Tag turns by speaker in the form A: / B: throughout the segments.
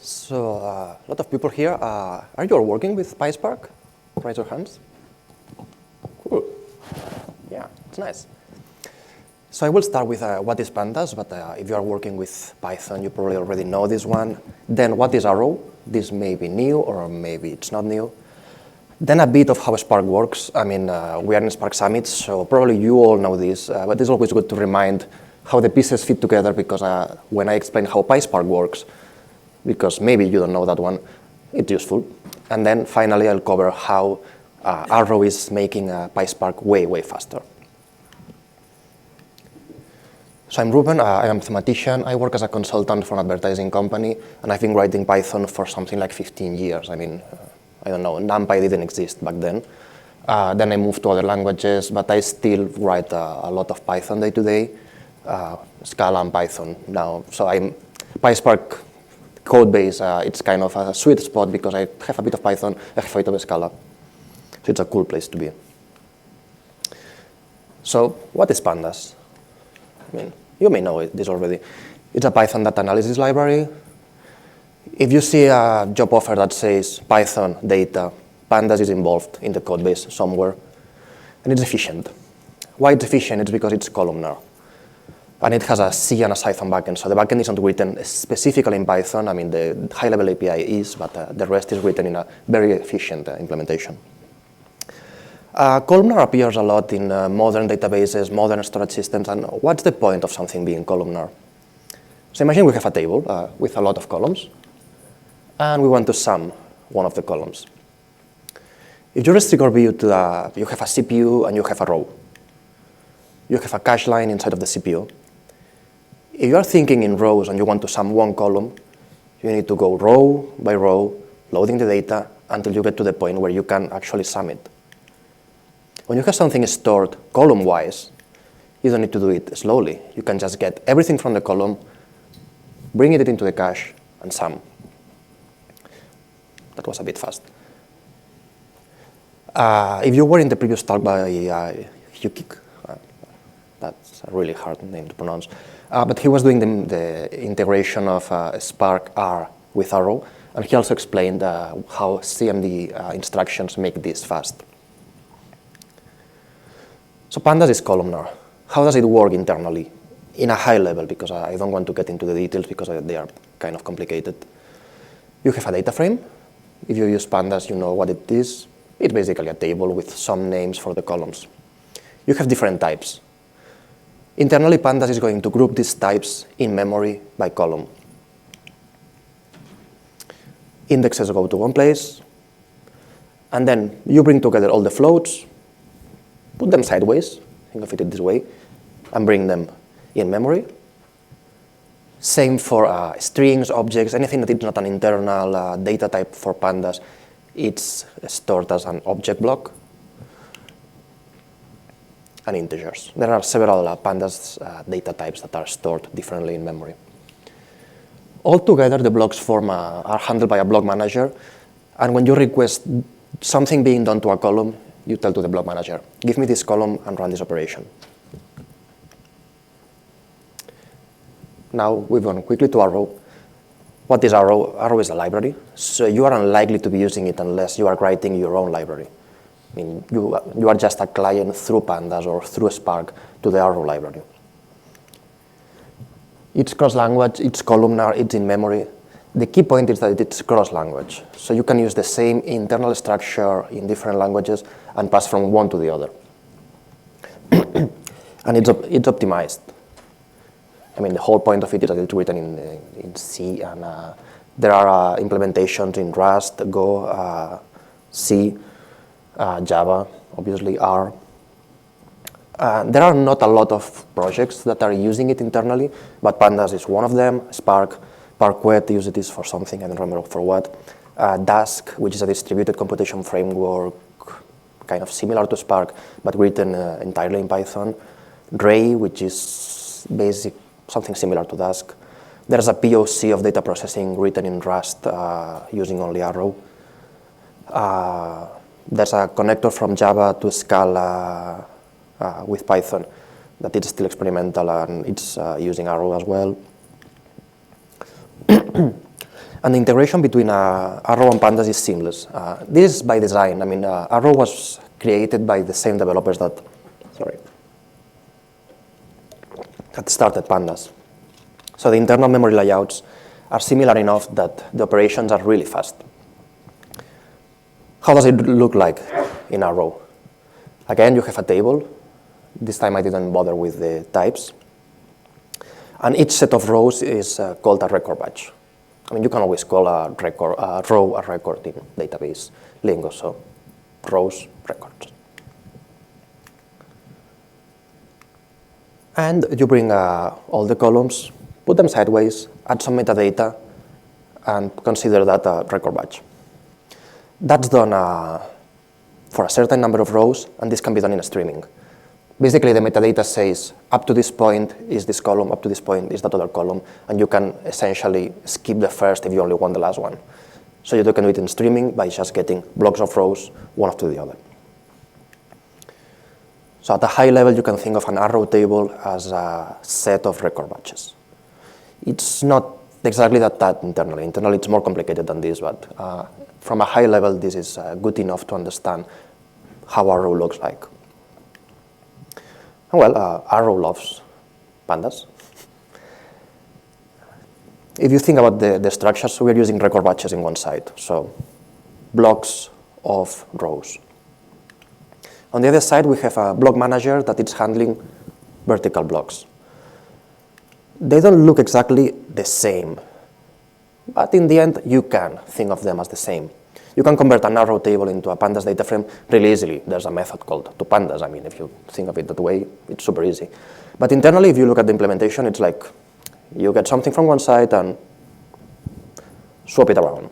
A: So a lot of people here, are you all working with PySpark? Raise your hands. Cool. Yeah, it's nice. So I will start with what is Pandas, but if you are working with Python, you probably already know this one. Then what is Arrow? This may be new, or maybe it's not new. Then a bit of how Spark works. I mean, we are in Spark Summit, so probably you all know this, but it's always good to remind how the pieces fit together, because when I explain how PySpark works, because maybe you don't know that one, it's useful. And then finally, I'll cover how Arrow is making PySpark way, way faster. So I'm Ruben, I am a mathematician. I work as a consultant for an advertising company, and I've been writing Python for something like 15 years. I mean, I don't know, NumPy didn't exist back then. Then I moved to other languages, but I still write a lot of Python day to day, Scala and Python now. So PySpark code base, it's kind of a sweet spot because I have a bit of Python, I have a bit of Scala. So it's a cool place to be. So what is Pandas? I mean, you may know this already. It's a Python data analysis library. If you see a job offer that says Python data, Pandas is involved in the code base somewhere, and it's efficient. Why it's efficient? It's because it's columnar, and it has a C and a Python backend. So the backend isn't written specifically in Python. I mean, the high-level API is, but the rest is written in a very efficient implementation. Columnar appears a lot in modern databases, modern storage systems, and what's the point of something being columnar? So imagine we have a table with a lot of columns, and we want to sum one of the columns. If you restrict your view to you have a CPU and you have a row. You have a cache line inside of the CPU. If you are thinking in rows and you want to sum one column, you need to go row by row, loading the data until you get to the point where you can actually sum it. When you have something stored column-wise, you don't need to do it slowly. You can just get everything from the column, bring it into the cache, and sum. That was a bit fast. If you were in the previous talk by Yukik, that's a really hard name to pronounce, but he was doing the integration of Spark R with Arrow, and he also explained how CMD instructions make this fast. So Pandas is columnar. How does it work internally? In a high level, because I don't want to get into the details because they are kind of complicated. You have a data frame. If you use Pandas, you know what it is. It's basically a table with some names for the columns. You have different types. Internally, Pandas is going to group these types in memory by column. Indexes go to one place, and then you bring together all the floats, put them sideways, think of it this way, and bring them in memory. Same for strings, objects, anything that is not an internal data type for Pandas, it's stored as an object block. And integers. There are several Pandas data types that are stored differently in memory. Altogether, the blocks are handled by a block manager, and when you request something being done to a column, you tell to the block manager, give me this column and run this operation. Now we've gone quickly to Arrow. What is Arrow? Arrow is a library, so you are unlikely to be using it unless you are writing your own library. I mean, you are just a client through Pandas or through Spark to the Arrow library. It's cross-language, it's columnar, it's in memory. The key point is that it's cross-language. So you can use the same internal structure in different languages and pass from one to the other. And it's optimized. I mean, the whole point of it is that it's written in C, and there are implementations in Rust, Go, C, Java, obviously R. There are not a lot of projects that are using it internally, but Pandas is one of them. Spark, Parquet uses this for something, I don't remember for what. Dask, which is a distributed computation framework, kind of similar to Spark, but written entirely in Python. Ray, which is something similar to Dask. There's a POC of data processing written in Rust using only Arrow. There's a connector from Java to Scala with Python that is still experimental, and it's using Arrow as well. And the integration between Arrow and Pandas is seamless. This is by design. I mean, Arrow was created by the same developers that started Pandas. So the internal memory layouts are similar enough that the operations are really fast. How does it look like in Arrow? Again, you have a table. This time I didn't bother with the types. And each set of rows is called a record batch. I mean, you can always call a row a record in database lingo, so rows, records. And you bring all the columns, put them sideways, add some metadata, and consider that a record batch. That's done for a certain number of rows, and this can be done in streaming. Basically, the metadata says, up to this point is this column, up to this point is that other column, and you can essentially skip the first if you only want the last one. So you can do it in streaming by just getting blocks of rows, one after the other. So at a high level, you can think of an Arrow table as a set of record batches. It's not exactly that internally. Internally, it's more complicated than this, but from a high level, this is good enough to understand how Arrow looks like. Well, Arrow loves Pandas. If you think about the structure, so we're using record batches in one side, so blocks of rows. On the other side, we have a block manager that is handling vertical blocks. They don't look exactly the same, but in the end, you can think of them as the same. You can convert an Arrow table into a Pandas data frame really easily. There's a method called toPandas. I mean, if you think of it that way, it's super easy. But internally, if you look at the implementation, it's like you get something from one side and swap it around.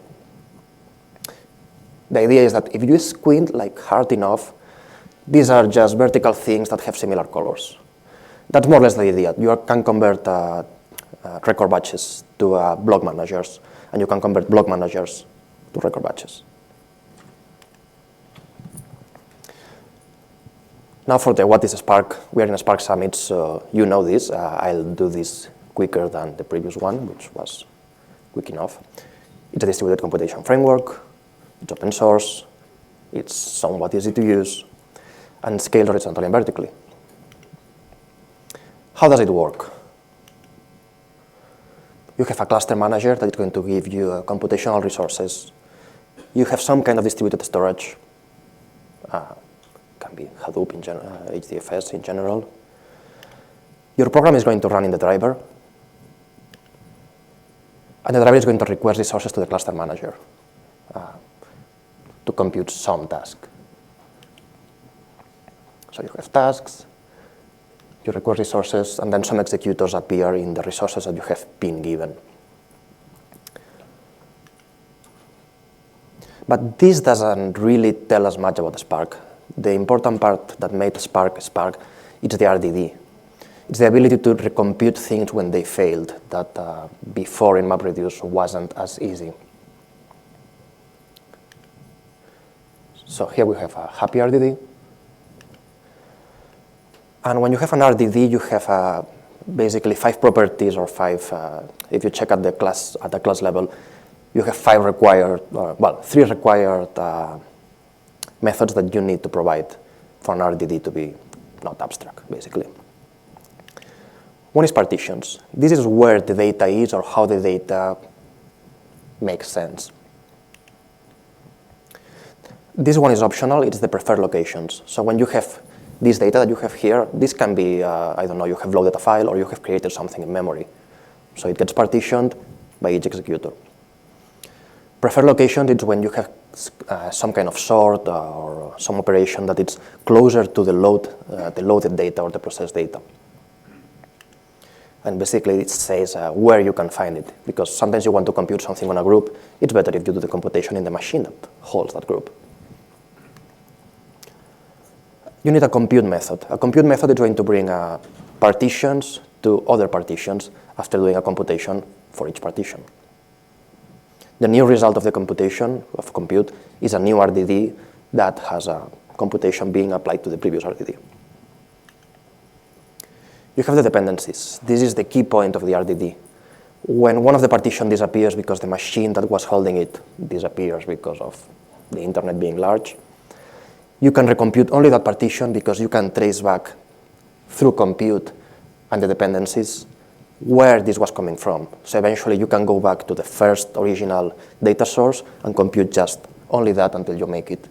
A: The idea is that if you squint like hard enough, these are just vertical things that have similar colors. That's more or less the idea. You can convert record batches to block managers, and you can convert block managers to record batches. Now for the what is Spark, we are in a Spark Summit, so you know this. I'll do this quicker than the previous one, which was quick enough. It's a distributed computation framework, it's open source, it's somewhat easy to use, and scaled horizontally and vertically. How does it work? You have a cluster manager that is going to give you computational resources. You have some kind of distributed storage. Can be Hadoop in general, UDFs in general. Your program is going to run in the driver, and the driver is going to request resources to the cluster manager to compute some task. So you have tasks, you request resources, and then some executors appear in the resources that you have been given. But this doesn't really tell us much about Spark. The important part that made Spark, it's the RDD. It's the ability to recompute things when they failed that before in MapReduce wasn't as easy. So here we have a happy RDD. And when you have an RDD, you have basically 5 properties or 5, if you check at the class level, you have 3 required methods that you need to provide for an RDD to be not abstract, basically. One is partitions. This is where the data is or how the data makes sense. This one is optional. It's the preferred locations. So when you have this data that you have here, this can be, I don't know, you have loaded a file or you have created something in memory. So it gets partitioned by each executor. Preferred locations is when you have some kind of sort or some operation that it's closer to the loaded data or the processed data. And basically it says where you can find it, because sometimes you want to compute something on a group. It's better if you do the computation in the machine that holds that group. You need a compute method. A compute method is going to bring partitions to other partitions after doing a computation for each partition. The new result of the computation, of compute, is a new RDD that has a computation being applied to the previous RDD. You have the dependencies. This is the key point of the RDD. when one of the partition disappears because the machine that was holding it disappears because of the internet being large, you can recompute only that partition because you can trace back through compute and the dependencies where this was coming from. So eventually you can go back to the first original data source and compute just only that until you make it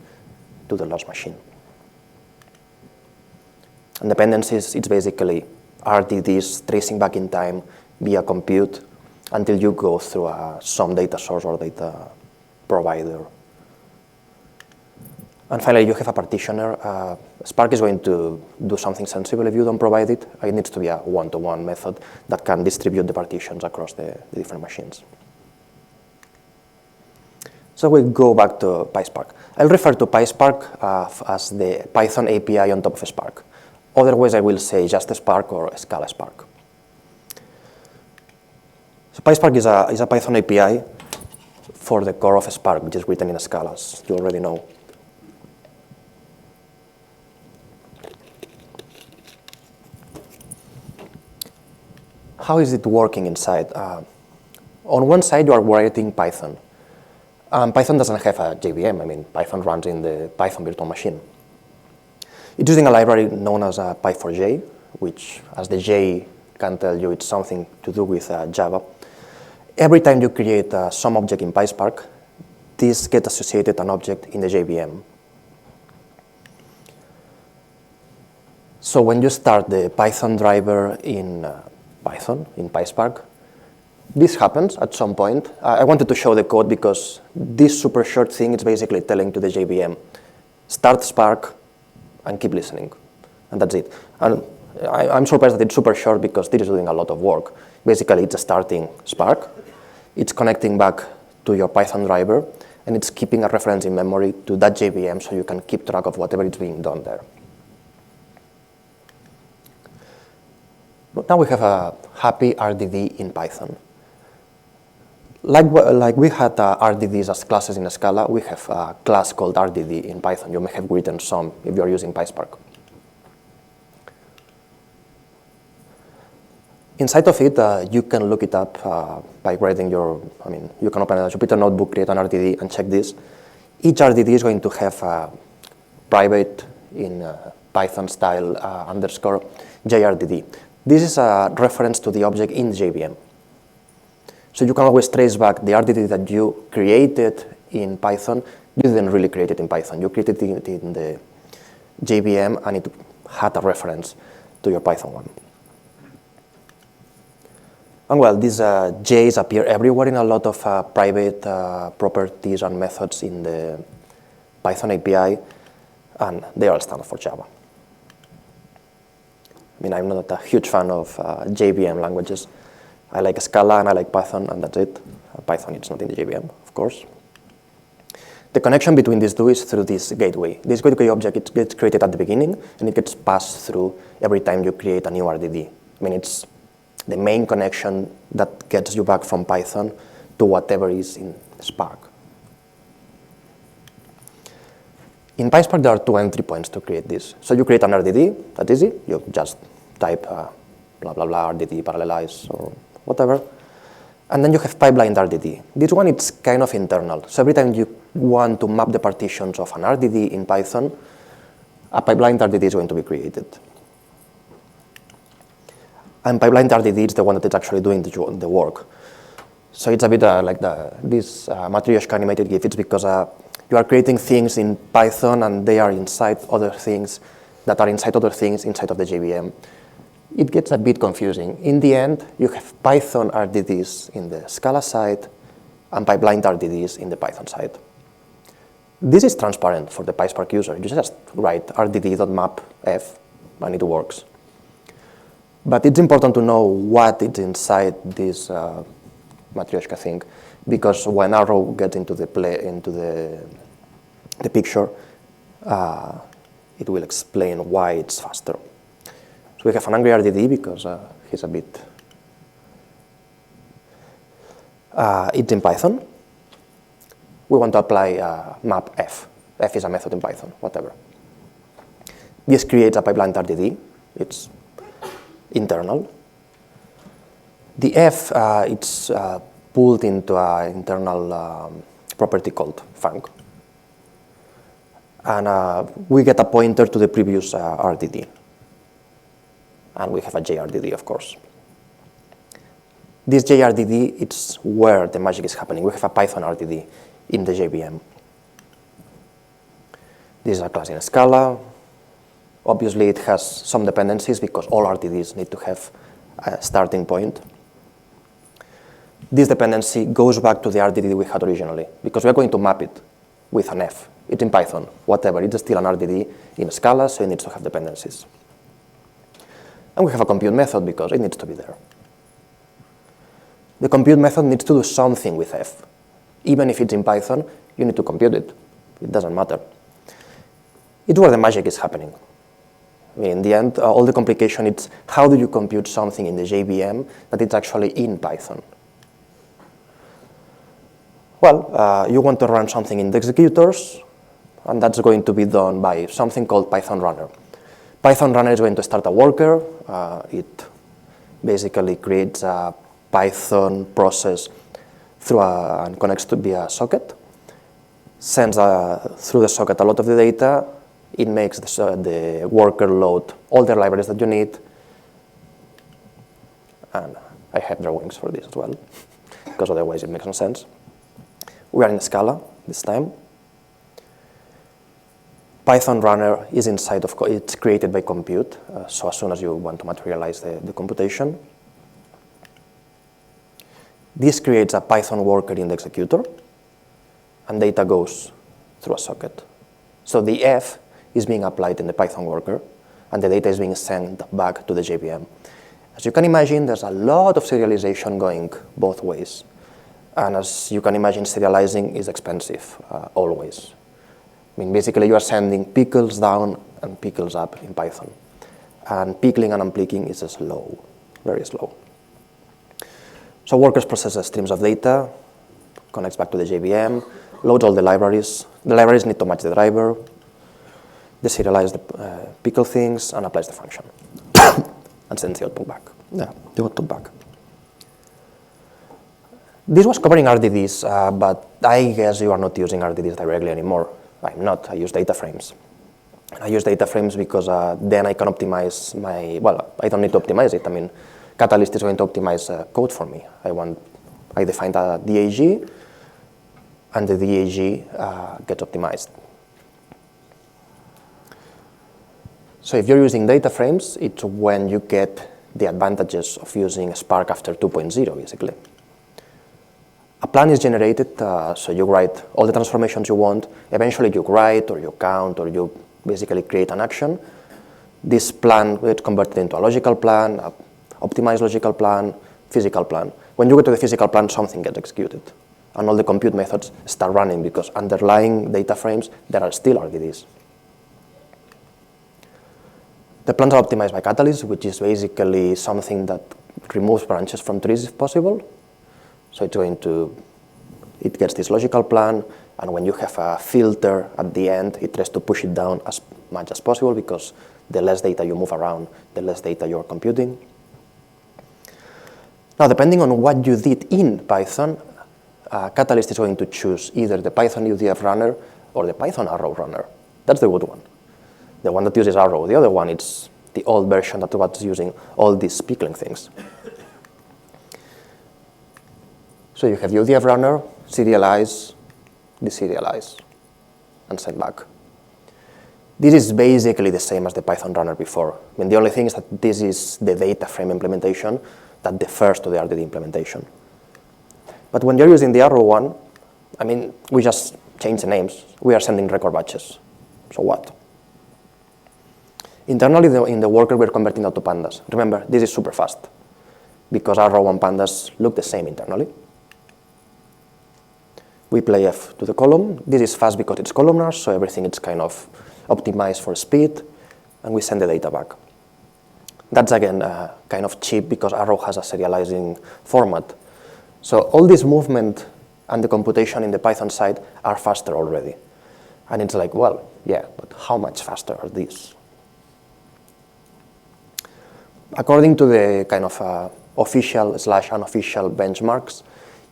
A: to the lost machine. And dependencies, it's basically RDDs tracing back in time via compute until you go through some data source or data provider. And finally, you have a partitioner. Spark is going to do something sensible if you don't provide it. It needs to be a one-to-one method that can distribute the partitions across the different machines. So we go back to PySpark. I'll refer to PySpark as the Python API on top of Spark. Otherwise, I will say just Spark or Scala Spark. So PySpark is a Python API for the core of Spark, which is written in Scala, as you already know. How is it working inside? On one side, you are writing Python. Python doesn't have a JVM. I mean, Python runs in the Python virtual machine. It's using a library known as Py4j, which, as the J can tell you, it's something to do with Java. Every time you create some object in PySpark, this gets associated an object in the JVM. So when you start the Python driver in Python, in PySpark, this happens at some point. I wanted to show the code because this super short thing is basically telling to the JVM, start Spark and keep listening. And that's it. And I'm surprised that it's super short because this is doing a lot of work. Basically, it's starting Spark, it's connecting back to your Python driver, and it's keeping a reference in memory to that JVM so you can keep track of whatever is being done there. But now we have a happy RDD in Python. Like we had RDDs as classes in Scala, we have a class called RDD in Python. You may have written some if you're using PySpark. Inside of it, you can look it up by writing you can open a Jupyter notebook, create an RDD, and check this. Each RDD is going to have a private in Python style underscore JRDD. This is a reference to the object in JVM. So you can always trace back the RDD that you created in Python. You didn't really create it in Python. You created it in the JVM, and it had a reference to your Python one. And well, these J's appear everywhere in a lot of private properties and methods in the Python API, and they all stand for Java. I mean, I'm not a huge fan of JVM languages. I like Scala and I like Python, and that's it. Python is not in the JVM, of course. The connection between these two is through this gateway. This gateway object it gets created at the beginning, and it gets passed through every time you create a new RDD. I mean, it's the main connection that gets you back from Python to whatever is in Spark. In PySpark, there are two entry points to create this. So you create an RDD, that's easy. You just type blah, blah, blah, RDD, parallelize, or whatever. And then you have pipelined RDD. This one, it's kind of internal. So every time you want to map the partitions of an RDD in Python, a pipelined RDD is going to be created. And pipelined RDD is the one that is actually doing the work. So it's a bit like this Matryoshka animated GIF. It's because you are creating things in Python, and they are inside other things that are inside other things inside of the JVM. It gets a bit confusing. In the end, you have Python RDDs in the Scala side and pipelined RDDs in the Python side. This is transparent for the PySpark user. You just write rdd.mapf, and it works. But it's important to know what is inside this Matryoshka thing, because when Arrow gets into the picture, it will explain why it's faster. So we have an angry RDD because he's a bit. It's in Python. We want to apply map f. F is a method in Python, whatever. This creates a pipeline RDD. It's internal. The f, it's pulled into an internal property called func. And we get a pointer to the previous RDD. And we have a JRDD, of course. This JRDD, it's where the magic is happening. We have a Python RDD in the JVM. This is a class in Scala. Obviously, it has some dependencies because all RDDs need to have a starting point. This dependency goes back to the RDD we had originally because we're going to map it with an F. It's in Python, whatever. It's still an RDD in Scala, so it needs to have dependencies. And we have a compute method because it needs to be there. The compute method needs to do something with F. Even if it's in Python, you need to compute it. It doesn't matter. It's where the magic is happening. I mean, in the end, all the complication is how do you compute something in the JVM that it's actually in Python? Well, you want to run something in the executors, and that's going to be done by something called Python runner. Python runner is going to start a worker. It basically creates a Python process and connects to via socket, sends through the socket a lot of the data. It makes the worker load all the libraries that you need. And I have drawings for this as well, because otherwise it makes no sense. We are in Scala this time. Python runner is inside of, it's created by compute, so as soon as you want to materialize the computation. This creates a Python worker in the executor, and data goes through a socket. So the F is being applied in the Python worker, and the data is being sent back to the JVM. As you can imagine, there's a lot of serialization going both ways. And as you can imagine, serializing is expensive, always. I mean, basically, you are sending pickles down and pickles up in Python. And pickling and unpicking is slow, very slow. So workers processes streams of data, connects back to the JVM, loads all the libraries. The libraries need to match the driver, deserialize the pickle things, and applies the function. And sends the output back. Yeah, the output back. This was covering RDDs, but I guess you are not using RDDs directly anymore. I'm not. I use data frames. I use data frames because then I can optimize well, I don't need to optimize it. I mean, Catalyst is going to optimize code for me. I defined a DAG, and the DAG gets optimized. So if you're using data frames, it's when you get the advantages of using Spark after 2.0, basically. A plan is generated, so you write all the transformations you want. Eventually you write, or you count, or you basically create an action. This plan gets converted into a logical plan, a optimized logical plan, physical plan. When you go to the physical plan, something gets executed. And all the compute methods start running because underlying data frames, there are still RDDs. The plans are optimized by Catalyst, which is basically something that removes branches from trees if possible. So it gets this logical plan, and when you have a filter at the end, it tries to push it down as much as possible because the less data you move around, the less data you're computing. Now, depending on what you did in Python, Catalyst is going to choose either the Python UDF runner or the Python Arrow runner. That's the good one. The one that uses Arrow. The other one, it's the old version that was using all these pickling things. So you have UDF runner, serialize, deserialize, and send back. This is basically the same as the Python runner before. I mean, the only thing is that this is the data frame implementation that differs to the RDD implementation. But when you're using the Arrow one, I mean, we just change the names. We are sending record batches. So what? Internally, in the worker, we're converting that to Pandas. Remember, this is super fast because Arrow and Pandas look the same internally. We play F to the column. This is fast because it's columnar, so everything is kind of optimized for speed, and we send the data back. That's, again, kind of cheap because Arrow has a serializing format. So all this movement and the computation in the Python side are faster already. And it's like, well, yeah, but how much faster are these? According to the kind of official/unofficial benchmarks,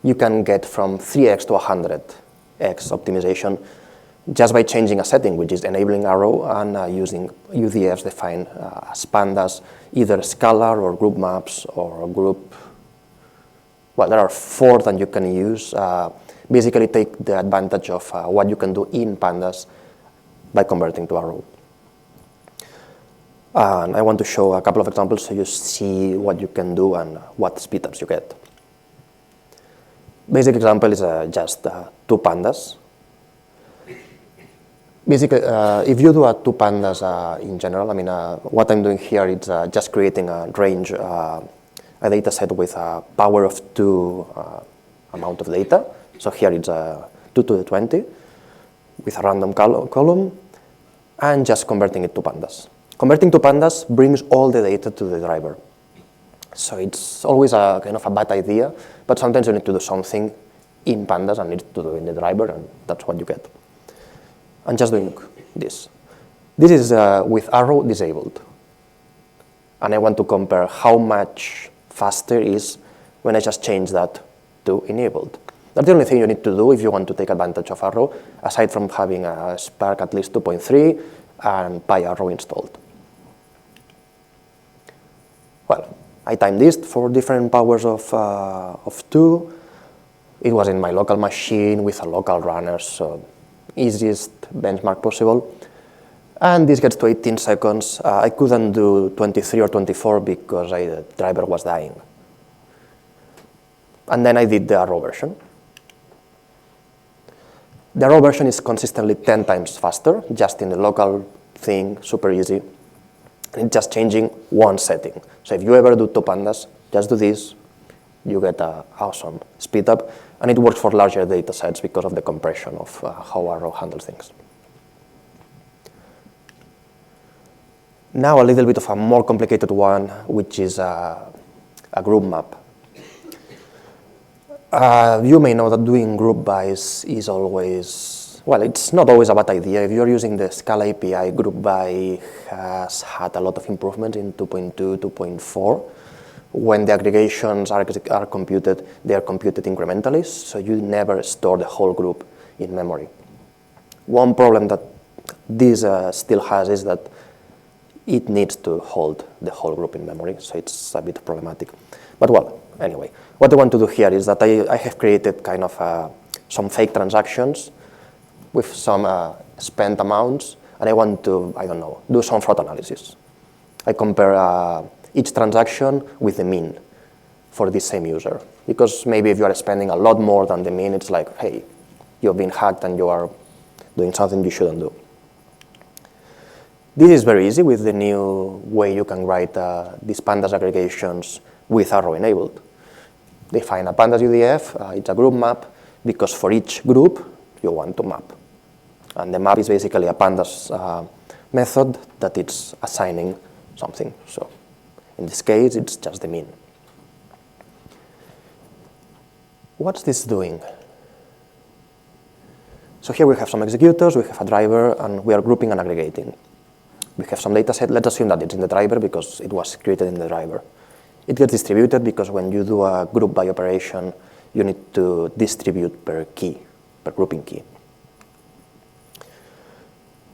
A: you can get from 3x to 100x optimization just by changing a setting, which is enabling Arrow and using UDFs defined as Pandas, either scalar or group maps or group. Well, there are 4 that you can use. Basically take the advantage of what you can do in Pandas by converting to Arrow. And I want to show a couple of examples so you see what you can do and what speedups you get. Basic example is just 2 Pandas. Basically, if you do 2 Pandas in general, I mean, what I'm doing here is just creating a range, a data set with a power of 2 amount of data. So here it's 2 to the 20 with a random column and just converting it to Pandas. Converting to Pandas brings all the data to the driver. So it's always a kind of a bad idea, but sometimes you need to do something in Pandas and need to do it in the driver, and that's what you get. I'm just doing this. This is with Arrow disabled. And I want to compare how much faster it is when I just change that to enabled. That's the only thing you need to do if you want to take advantage of Arrow, aside from having a Spark at least 2.3 and PyArrow installed. Well, I timed this for different powers of 2. It was in my local machine with a local runner, so easiest benchmark possible. And this gets to 18 seconds. I couldn't do 23 or 24 because the driver was dying. And then I did the Arrow version. The Arrow version is consistently 10 times faster, just in the local thing, super easy. And it's just changing one setting. So if you ever do 2 Pandas, just do this, you get an awesome speed up. And it works for larger data sets because of the compression of how Arrow handles things. Now a little bit of a more complicated one, which is a group map. You may know that doing group bys is always, well, it's not always a bad idea. If you're using the Scala API, group by has had a lot of improvements in 2.2, 2.4. When the aggregations are computed, they are computed incrementally, so you never store the whole group in memory. One problem that this still has is that it needs to hold the whole group in memory, so it's a bit problematic. But well, anyway, what I want to do here is that I have created kind of some fake transactions with some spent amounts, and I want to, I don't know, do some fraud analysis. I compare each transaction with the mean for this same user. Because maybe if you are spending a lot more than the mean, it's like, hey, you've been hacked and you are doing something you shouldn't do. This is very easy with the new way you can write these Pandas aggregations with Arrow enabled. Define a Pandas UDF, it's a group map, because for each group, you want to map. And the map is basically a Pandas method that it's assigning something. So in this case, it's just the mean. What's this doing? So here we have some executors, we have a driver, and we are grouping and aggregating. We have some data set. Let's assume that it's in the driver because it was created in the driver. It gets distributed because when you do a group by operation, you need to distribute per key, per grouping key.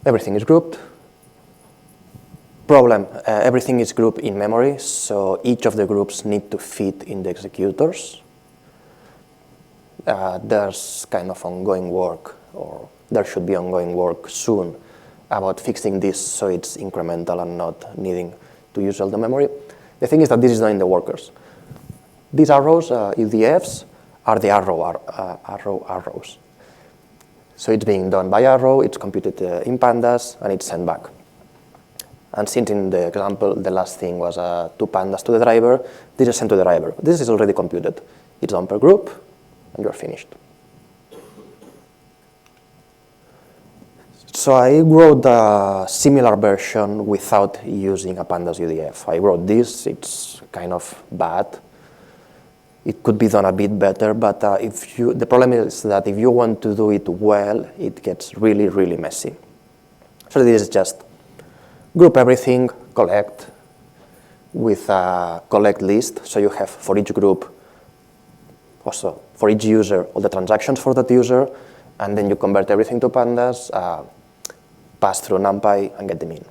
A: Everything is grouped. Problem, everything is grouped in memory, so each of the groups need to fit in the executors. There's kind of ongoing work, or there should be ongoing work soon about fixing this so it's incremental and not needing to use all the memory. The thing is that this is not in the workers. These arrows, UDFs, are the arrows. So it's being done by Arrow, it's computed in Pandas, and it's sent back. And since in the example, the last thing was 2 Pandas to the driver, this is sent to the driver. This is already computed. It's done per group, and you're finished. So I wrote a similar version without using a Pandas UDF. I wrote this, it's kind of bad. It could be done a bit better, but the problem is that if you want to do it well, it gets really, really messy. So this is just group everything, collect, with a collect list. So you have for each group, also for each user, all the transactions for that user, and then you convert everything to pandas, pass through NumPy, and get the mean.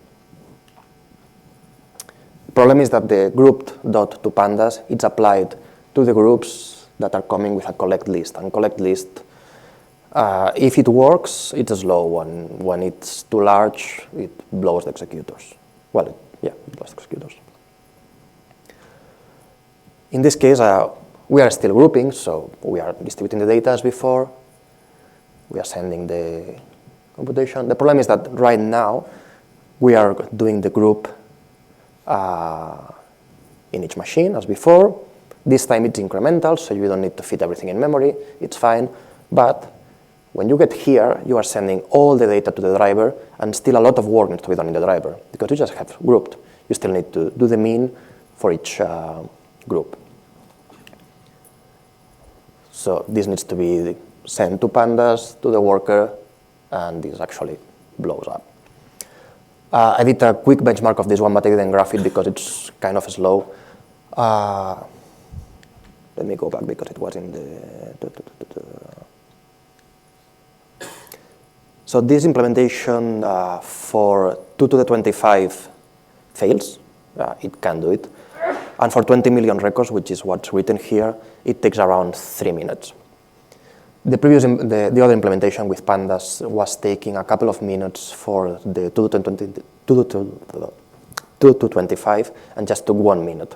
A: The problem is that the grouped dot to pandas, it's applied to the groups that are coming with a collect list. And collect list, if it works, it's slow. And when it's too large, it blows the executors. Well, it blows the executors. In this case, we are still grouping, so we are distributing the data as before. We are sending the computation. The problem is that right now, we are doing the group in each machine as before. This time it's incremental, so you don't need to fit everything in memory. It's fine. But when you get here, you are sending all the data to the driver, and still a lot of work needs to be done in the driver, because you just have grouped. You still need to do the mean for each group. So this needs to be sent to pandas, to the worker, and this actually blows up. I did a quick benchmark of this one, but I didn't graph it because it's kind of slow. Let me go back because it was in the... So this implementation for 2 to the 25 fails. It can do it. And for 20 million records, which is what's written here, it takes around 3 minutes. The other implementation with pandas was taking a couple of minutes for the 2 to 25 and just took 1 minute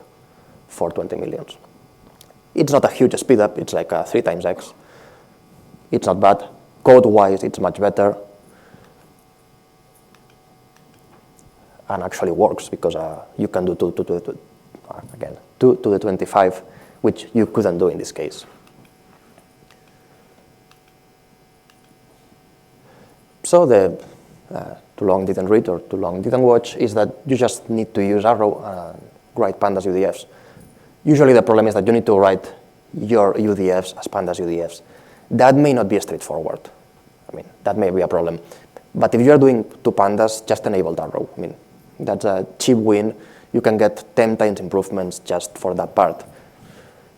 A: for 20 millions. It's not a huge speed up, it's like 3 times X. It's not bad. Code-wise, it's much better. And actually works because you can do 2 to the 25, which you couldn't do in this case. So the too long didn't read or too long didn't watch is that you just need to use Arrow and write pandas UDFs. Usually the problem is that you need to write your UDFs as pandas UDFs. That may not be straightforward. I mean, that may be a problem. But if you're doing 2 pandas, just enable Arrow. I mean, that's a cheap win. You can get 10 times improvements just for that part.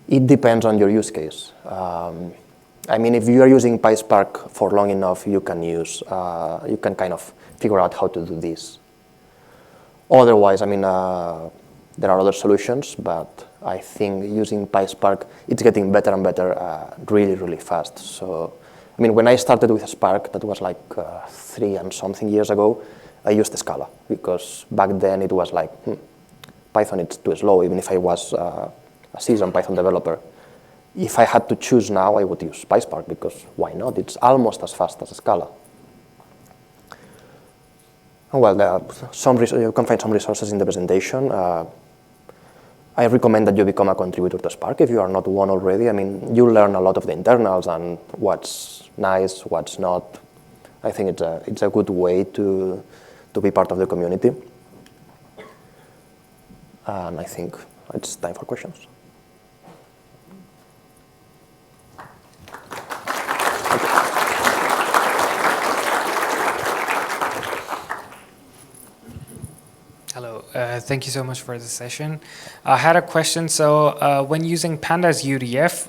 A: It depends on your use case. I mean, if you are using PySpark for long enough, you can kind of figure out how to do this. Otherwise, I mean, there are other solutions, but I think using PySpark, it's getting better and better really, really fast. So, I mean, when I started with Spark, that was like 3 and something years ago, I used Scala, because back then it was like, Python, it's too slow, even if I was a seasoned Python developer. If I had to choose now, I would use PySpark, because why not? It's almost as fast as Scala. Well, you can find some resources in the presentation. I recommend that you become a contributor to Spark if you are not one already. I mean, you learn a lot of the internals and what's nice, what's not. I think it's a good way to be part of the community. And I think it's time for questions.
B: Hello, thank you so much for the session. I had a question. So when using Pandas UDF,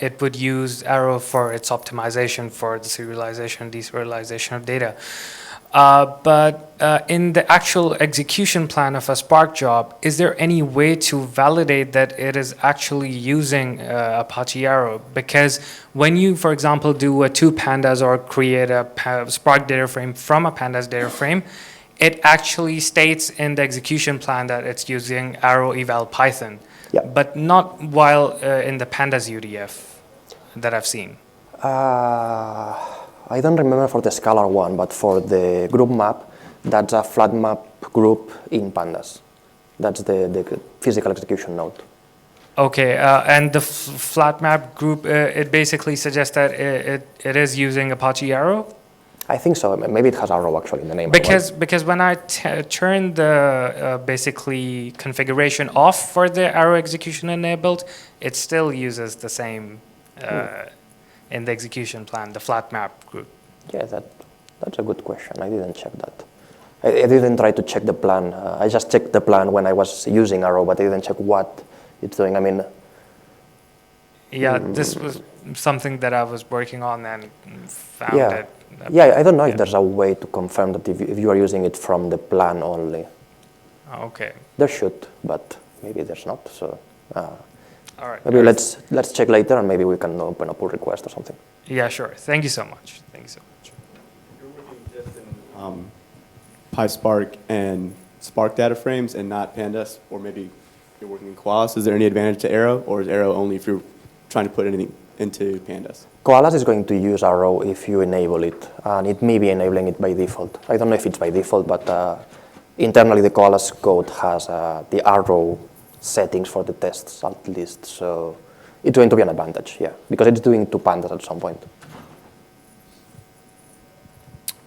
B: it would use Arrow for its optimization for the serialization, deserialization of data. But in the actual execution plan of a Spark job, is there any way to validate that it is actually using Apache Arrow? Because when you, for example, do a 2 pandas or create a Spark data frame from a Pandas data frame, it actually states in the execution plan that it's using Arrow eval Python, but not while in the Pandas UDF that I've seen.
A: I don't remember for the Scalar one, but for the group map, that's a flat map group in Pandas. That's the physical execution node.
B: Okay, and the flat map group, it basically suggests that it is using Apache Arrow?
A: I think so. Maybe it has Arrow actually in the name.
B: Because when I turn the basically configuration off for the Arrow execution enabled, it still uses the same in the execution plan, the flat map group.
A: Yeah, that's a good question. I didn't check that. I didn't try to check the plan. I just checked the plan when I was using Arrow, but I didn't check what it's doing. I mean,
B: yeah, this was something that I was working on and found
A: yeah,
B: it.
A: yeah. I don't know if there's a way to confirm that if you are using it from the plan only.
B: Okay.
A: There should, but maybe there's not. So
B: All right.
A: maybe let's check later, and maybe we can open a pull request or something.
B: Yeah, sure. Thank you so much. Thank you so much.
C: You're working just in PySpark and Spark data frames and not Pandas, or maybe you're working in Koalas. Is there any advantage to Arrow, or is Arrow only if you're trying to put anything into Pandas?
A: Koalas is going to use Arrow if you enable it, and it may be enabling it by default. I don't know if it's by default, but internally the Koalas code has the Arrow settings for the tests at least, so it's going to be an advantage, yeah, because it's doing two Pandas at some point.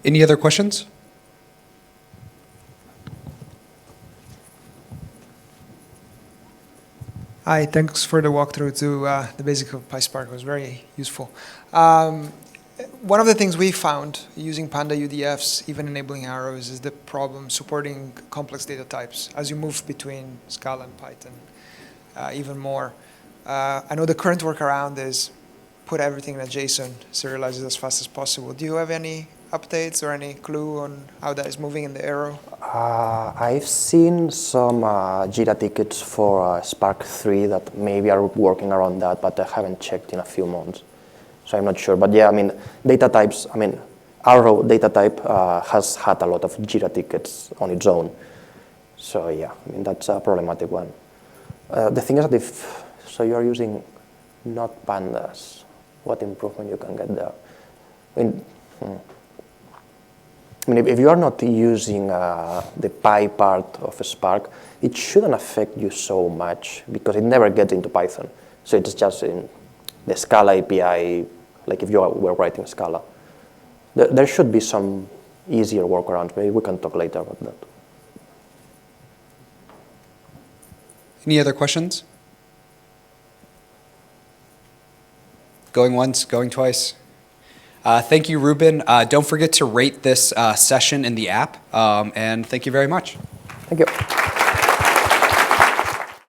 D: Any other questions?
E: Hi, thanks for the walkthrough to the basics of PySpark. It was very useful. One of the things we found using Panda UDFs, even enabling arrows, is the problem supporting complex data types as you move between Scala and Python even more. I know the current workaround is put everything in a JSON, serialize it as fast as possible. Do you have any updates or any clue on how that is moving in the Arrow?
A: I've seen some Jira tickets for Spark 3 that maybe are working around that, but I haven't checked in a few months. So I'm not sure. But yeah, I mean, data types, I mean, Arrow data type has had a lot of Jira tickets on its own. So yeah, I mean, that's a problematic one. The thing is that so you're using not Pandas, what improvement you can get there? I mean, if you are not using the Py part of Spark, it shouldn't affect you so much because it never gets into Python. So it's just in the Scala API, like if you were writing Scala. There should be some easier workarounds. Maybe we can talk later about that.
D: Any other questions? Going once, going twice. Thank you, Ruben. Don't forget to rate this session in the app, and thank you very much.
A: Thank you.